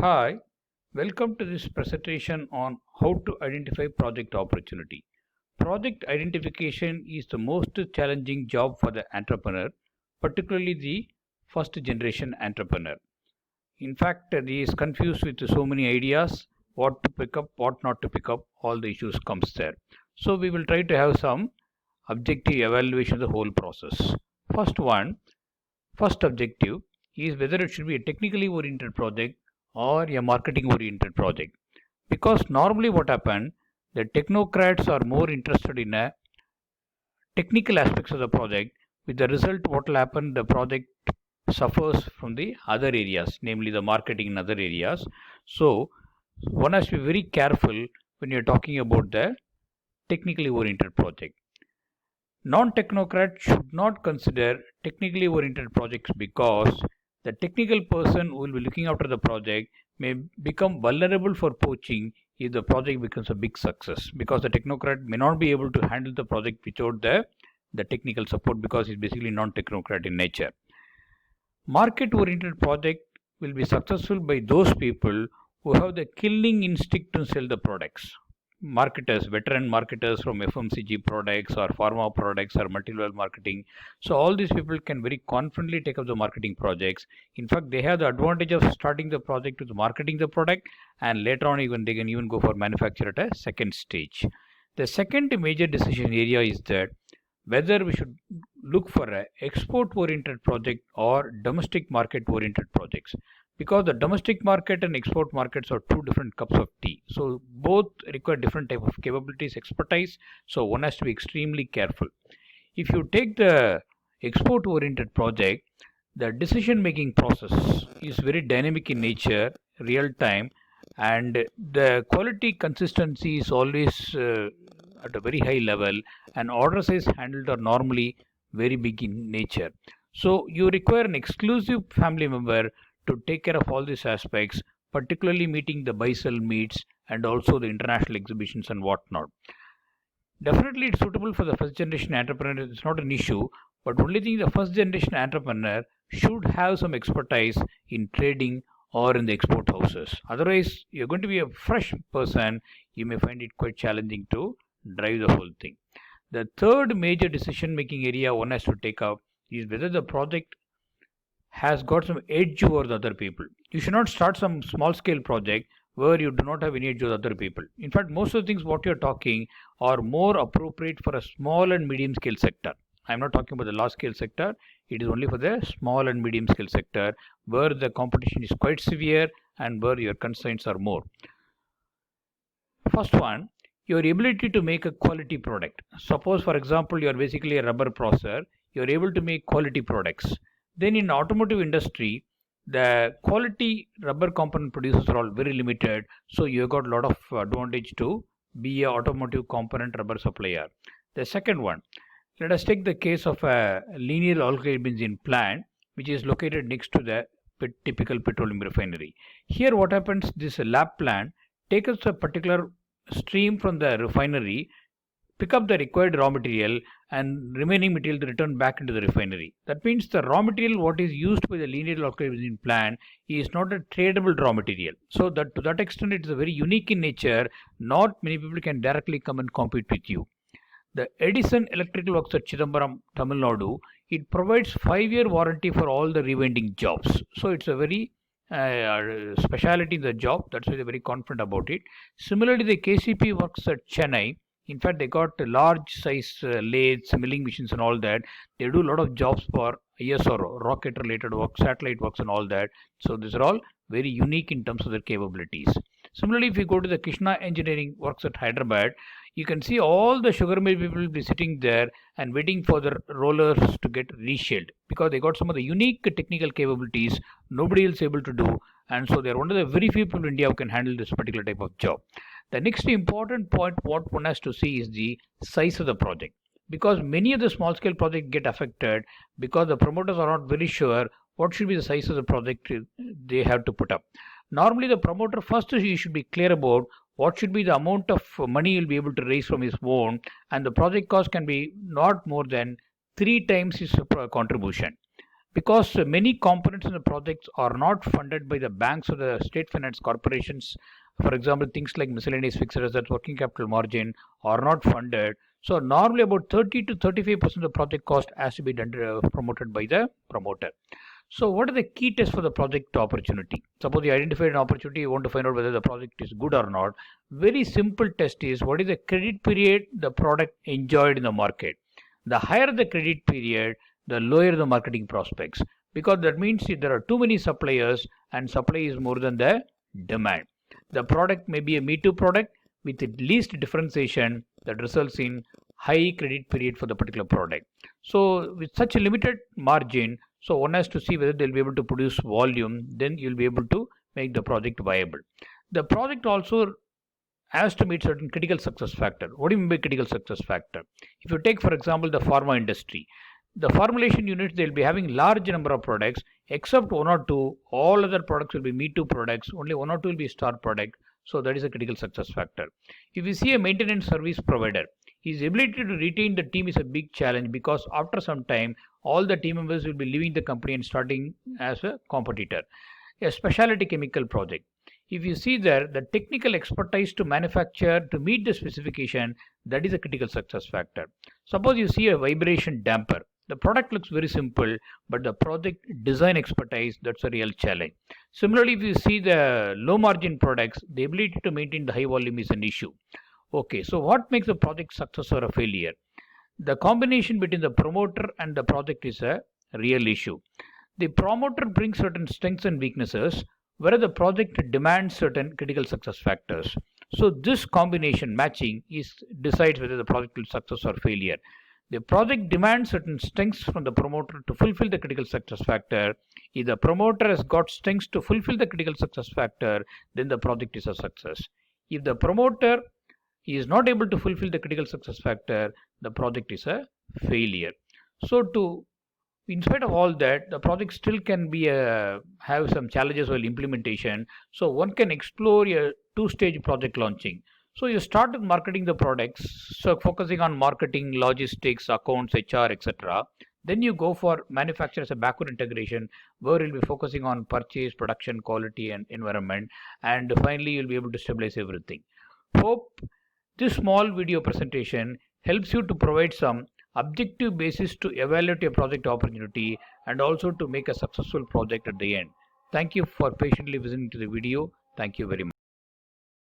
Hi, welcome to this presentation on how to identify project opportunity. Project identification is the most challenging job for the entrepreneur, particularly the first generation entrepreneur. In fact, he is confused with so many ideas, what to pick up, what not to pick up, all the issues comes there. So we will try to have some objective evaluation of the whole process. First objective is whether it should be a technically oriented project or a marketing oriented project. Because normally what happens, the technocrats are more interested in a technical aspects of the project. With the result, what will happen, the project suffers from the other areas, namely the marketing in other areas. So one has to be very careful when you're talking about the technically oriented project. Non-technocrats should not consider technically oriented projects because the technical person who will be looking after the project may become vulnerable for poaching if the project becomes a big success, because the technocrat may not be able to handle the project without the technical support, because he's basically non-technocrat in nature. Market oriented project will be successful by those people who have the killing instinct to sell the products. Marketers, veteran marketers from FMCG products or pharma products or multi-level marketing. So all these people can very confidently take up the marketing projects. In fact, they have the advantage of starting the project with marketing the product, and later on even they can even go for manufacture at a second stage. The second major decision area is that whether we should look for a export oriented project or domestic market oriented projects, because the domestic market and export markets are two different cups of tea, so both require different type of capabilities, expertise, so one has to be extremely careful. If you take the export oriented project, the decision making process is very dynamic in nature, real time, and the quality consistency is always at a very high level, and order size handled are normally very big in nature. So you require an exclusive family member to take care of all these aspects, particularly meeting the buy sell meets and also the international exhibitions and whatnot. Definitely, it's suitable for the first generation entrepreneur. It's not an issue, but only thing, the first generation entrepreneur should have some expertise in trading or in the export houses. Otherwise, you're going to be a fresh person. You may find it quite challenging to drive the whole thing. The third major decision making area one has to take up is whether the project has got some edge over the other people. You should not start some small scale project where you do not have any edge over other people. In fact, most of the things what you're talking are more appropriate for a small and medium scale sector. I'm not talking about the large scale sector. It is only for the small and medium scale sector where the competition is quite severe and where your constraints are more. First one, your ability to make a quality product. Suppose, for example, you are basically a rubber processor, you are able to make quality products. Then in automotive industry, the quality rubber component producers are all very limited, so you have got a lot of advantage to be a automotive component rubber supplier. The second one, let us take the case of a linear alkyl benzene plant which is located next to the typical petroleum refinery. Here what happens, this lab plant takes a particular stream from the refinery, pick up the required raw material, and remaining material return back into the refinery. That means the raw material what is used by the linear alkyl plant is not a tradable raw material. So that to that extent it is a very unique in nature. Not many people can directly come and compete with you. The Edison Electrical Works at Chidambaram, Tamil Nadu, it provides 5-year warranty for all the rewinding jobs. So it's a very speciality in the job. That's why they're very confident about it. Similarly, the KCP works at Chennai. In fact, they got large size lathes, milling machines, and all that. They do a lot of jobs for ISRO, rocket related work, satellite works, and all that. So these are all very unique in terms of their capabilities. Similarly, if you go to the Krishna Engineering Works at Hyderabad, you can see all the sugar mill people will be sitting there and waiting for the rollers to get reshelled, because they got some of the unique technical capabilities nobody else able to do, and so they're one of the very few people in India who can handle this particular type of job. The next important point what one has to see is the size of the project, because many of the small scale projects get affected because the promoters are not very sure what should be the size of the project they have to put up. Normally, the promoter first he should be clear about what should be the amount of money he'll be able to raise from his own, and the project cost can be not more than 3 times his contribution. because many components in the projects are not funded by the banks or the state finance corporations. For example, things like miscellaneous fixed assets, working capital margin are not funded. So normally about 30 to 35% of the project cost has to be done, promoted by the promoter. So what are the key tests for the project opportunity? Suppose you identified an opportunity, you want to find out whether the project is good or not. Very simple test is what is the credit period the product enjoyed in the market. The higher the credit period, the lower the marketing prospects, because that means if there are too many suppliers and supply is more than the demand. The product may be a Me Too product with at least differentiation that results in high credit period for the particular product. So with such a limited margin, so one has to see whether they'll be able to produce volume, then you'll be able to make the project viable. The project also has to meet certain critical success factor. What do you mean by critical success factor? If you take, for example, the pharma industry, the formulation units, they'll be having large number of products, except one or two, all other products will be Me Too products, only one or two will be star product. So that is a critical success factor. If you see a maintenance service provider, his ability to retain the team is a big challenge, because after some time, all the team members will be leaving the company and starting as a competitor. A specialty chemical project, if you see there, the technical expertise to manufacture to meet the specification, that is a critical success factor. Suppose you see a vibration damper. The product looks very simple, but the project design expertise, that's a real challenge. Similarly, if you see the low margin products, the ability to maintain the high volume is an issue. Okay, so what makes a project success or a failure? The combination between the promoter and the project is a real issue. The promoter brings certain strengths and weaknesses, whereas the project demands certain critical success factors. So this combination matching decides whether the project will success or failure. The project demands certain strengths from the promoter to fulfill the critical success factor. If the promoter has got strengths to fulfill the critical success factor, then the project is a success. If the promoter is not able to fulfill the critical success factor, the project is a failure. So in spite of all that, the project still can be have some challenges while implementation. So one can explore a two-stage project launching. So you start with marketing the products, so focusing on marketing, logistics, accounts, HR, etc. Then you go for manufacture as a backward integration, where you'll be focusing on purchase, production, quality, and environment. And finally, you'll be able to stabilize everything. Hope this small video presentation helps you to provide some objective basis to evaluate a project opportunity and also to make a successful project at the end. Thank you for patiently listening to the video. Thank you very much.